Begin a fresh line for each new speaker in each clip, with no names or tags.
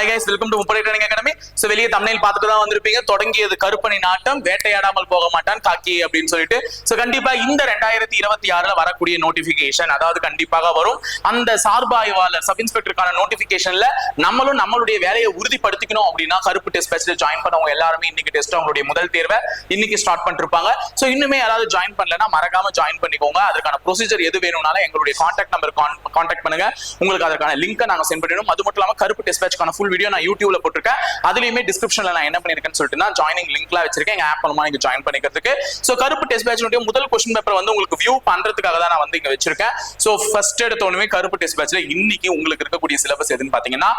Hi guys, welcome to முப்படை training academy. So வெளிய thumbnail பார்த்துட்டு தான் வந்திருப்பீங்க. தொடங்கியது கருப்பணி நாட்டம், வேட்டையாடாமல் போக மாட்டான் காக்கி அப்படின்னு சொல்லிட்டு. சோ கண்டிப்பா இந்த 2026ல வரக்கூடிய நோட்டிபிகேஷன், அதாவது கண்டிப்பாக வரும் அந்த சார்பாய்வாளர் சப் இன்ஸ்பெக்டருக்கான நோட்டிபிகேஷன்ல நம்மளுடைய வேலையை உறுதிப்படுத்திக்கணும் அப்படின்னா கருப்பு டெஸ்ட் பேட்ச்ல ஜாயின் பண்ணவங்க எல்லாருமே இன்னைக்கு டெஸ்ட் அவங்களுடைய முதல் தேர்வை இன்னைக்கு ஸ்டார்ட் பண்ணிருப்பாங்க. சோ இன்னுமே யாராவது ஜாயின் பண்ணலன்னா மறக்காம ஜாயின் பண்ணிக்கோங்க. அதற்கான ப்ரொசீஜர் எது வேணும்னாலும் எங்களுடைய கான்டாக்ட் நம்பர் கான்டாக்ட் பண்ணுங்க. உங்களுக்கு அதற்கான லிங்க் நாங்க சென்ட் பண்ணிடுவோம். அது மட்டும் இல்லாம கருப்பு டெஸ்ட் பேட்ச்க்கான ஃபுல் வீடியோ நான் யூடியூப்ல போட்டிருக்கேன். அதுலயுமே டிஸ்கிரிப்ஷன்ல நான் என்ன பண்ணிருக்கேன்னு சொல்லிட்டு ஜாயினிங் லிங்க்லாம் வச்சிருக்கேன். எங்க ஆப் மூலமா நீங்க ஜாயின் பண்ணிக்கிறதுக்கு. சோ கருப்பு டெஸ்ட் பேட்ச்னுடைய முதல் क्वेश्चन பேப்பர் வந்து உங்களுக்கு வியூ பண்றதுக்காக தான் நான் வந்து இங்க வச்சிருக்கேன். சோ ஃபர்ஸ்ட் எடுத்தோனே கருப்பு டெஸ்ட் பேட்ச்ல இன்னைக்கு உங்களுக்கு இருக்கக்கூடிய சிலபஸ் எதுன்னு பாத்தீங்கன்னா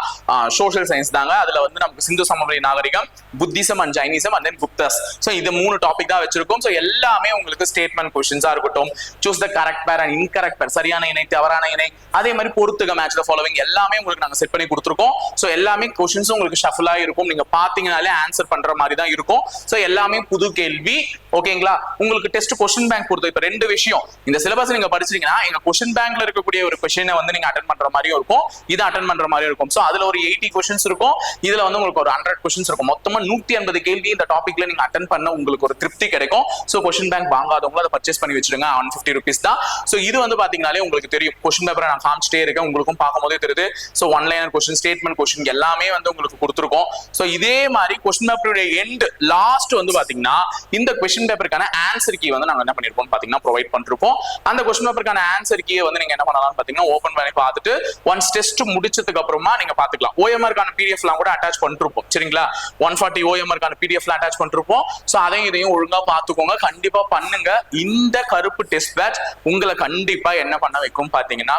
சோஷியல் சயின்ஸ் தாங்க. அதுல வந்து நமக்கு சிந்து சமவெளி நாகரிகம், Buddhism and Jainism and then Guptas. So இது 3 டாபிக் தான் வச்சிருக்கோம். சோ எல்லாமே உங்களுக்கு ஸ்டேட்மெண்ட் क्वेश्चंसா இருக்கட்டும், சூஸ் தி கரெக்ட் பேர் அண்ட் இன்கரெக்ட் பேர், சரியான இணை தவறான இணை, அதே மாதிரி பொறுத்துக மேட்ச் தி ஃபாலோவிங் எல்லாமே உங்களுக்கு நாங்க செட் பண்ணி கொடுத்திருக்கோம். சோ எல்லாமே क्वेश्चंस உங்களுக்கு ஷஃபிளா இருக்கும். நீங்க பாத்தீங்கனாலே ஆன்சர் பண்ற மாதிரி தான் இருக்கும். சோ எல்லாமே புது கேள்வி. ஓகேங்களா? உங்களுக்கு டெஸ்ட் क्वेश्चन பேங்க் பொறுத்து இப்ப ரெண்டு விஷயம். இந்த சிலபஸ் நீங்க படிச்சீங்கன்னா எங்க क्वेश्चन பேங்க்ல இருக்கக்கூடிய ஒரு क्वेश्चனை வந்து நீங்க அட்டெண்ட் பண்ற மாதிரியும் இருக்கும், இது அட்டெண்ட் பண்ற மாதிரியும் இருக்கும். சோ அதுல ஒரு 80 क्वेश्चंस இருக்கும், இதுல வந்து உங்களுக்கு ஒரு 100 क्वेश्चंस இருக்கும். மொத்தமா 180 கேள்வி இந்த டாபிக்ல நீங்க அட்டெண்ட் பண்ண உங்களுக்கு ஒரு திருப்தி கிடைக்கும். சோ क्वेश्चन பேங்க் வாங்காதவங்க அதை பர்ச்சேஸ் பண்ணி வச்சிருங்க. 150 ரூபீஸ் தான். சோ இது வந்து பாத்தீங்கன்னாலே உங்களுக்கு தெரியும். क्वेश्चन பேப்பரை நான் காமிச்சிட்டே இருக்கேன், உங்களுக்கும் பார்க்கும்போதே தெரியுது. So one liner question, statement question எல்லாமே வந்து உங்களுக்கு கொடுத்துருக்கோம். சோ இதே மாதிரி क्वेश्चन பேப்பருடைய எண்ட் லாஸ்ட் வந்து பாத்தீங்கன்னா இந்த क्वेश्चन பேப்பருக்கான ஆன்சர் கீ வந்து நாங்க என்ன பண்ணிருப்போம் பாத்தீங்கன்னா ப்ரொவைட் பண்ணிருப்போம். அந்த क्वेश्चन பேப்பருக்கான ஆன்சர் கீயை வந்து நீங்க என்ன பண்ணலாம் பாத்தீங்கன்னா ஓபன் பண்ணி பார்த்துட்டு ஒன்ஸ் டெஸ்ட் முடிச்சதுக்கு அப்புறமா நீங்க பாத்துக்கலாம். OMR-க்கான PDF-லாம் கூட அட்டாச் பண்ணிருப்போம். சரிங்களா? 140 OMR-க்கான PDF-லாம் அட்டாச் பண்ணிருப்போம். சோ அதையும் இதையும் ஒழுங்கா பாத்துக்கோங்க. கண்டிப்பா பண்ணுங்க. இந்த கருப்பு டெஸ்ட் பேட்ச் உங்களை கண்டிப்பா என்ன பண்ண வைக்கும் பாத்தீங்கன்னா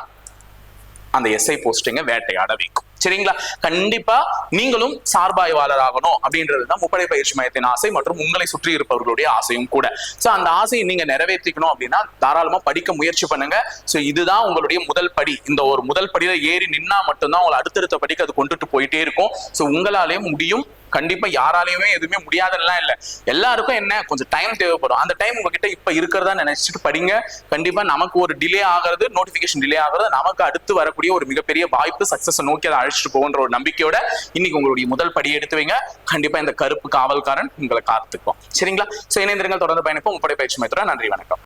அந்த எஸ்ஐ போஸ்டிங்க வேட்டையாட வைக்கும். சரிங்களா? கண்டிப்பா நீங்களும் சார்பாய்வாளர் ஆகணும் அப்படின்றதுதான் முப்படை பயிற்சி மையத்தின் ஆசை மற்றும் உங்களை சுற்றி இருப்பவர்களுடைய ஆசையும் கூட. சோ அந்த ஆசையை நீங்க நிறைவேற்றிக்கணும் அப்படின்னா தாராளமா படிக்க முயற்சி பண்ணுங்க. சோ இதுதான் உங்களுடைய முதல் படி. இந்த ஒரு முதல் படியில ஏறி நின்னா மட்டும்தான் உங்களை அடுத்தடுத்த படிக்கு அது கொண்டுட்டு போயிட்டே இருக்கும். சோ உங்களாலேயும் முடியும். கண்டிப்பா யாராலையுமே எதுவுமே முடியாதுலாம் இல்ல. எல்லாருக்கும் என்ன கொஞ்சம் டைம் தேவைப்படும். அந்த டைம் உங்ககிட்ட இப்ப இருக்கிறதா நினைச்சிட்டு படிங்க. கண்டிப்பா நமக்கு ஒரு டிலே ஆகிறது, நோட்டிபிகேஷன் டிலே ஆகிறது நமக்கு அடுத்து வரக்கூடிய ஒரு மிகப்பெரிய வாய்ப்பு, சக்சஸ் நோக்கி அதை அழைச்சிட்டு போகின்ற ஒரு நம்பிக்கையோட இன்னைக்கு உங்களுடைய முதல் படியை எடுத்து வைங்க. கண்டிப்பா இந்த கருப்பு காவல்காரன் உங்களை காத்துக்குவோம். சரிங்களா? சோ இணைந்திருங்கள், தொடர்ந்து பயணிப்போம். முப்படை பயிற்சி மையத்தோட நன்றி, வணக்கம்.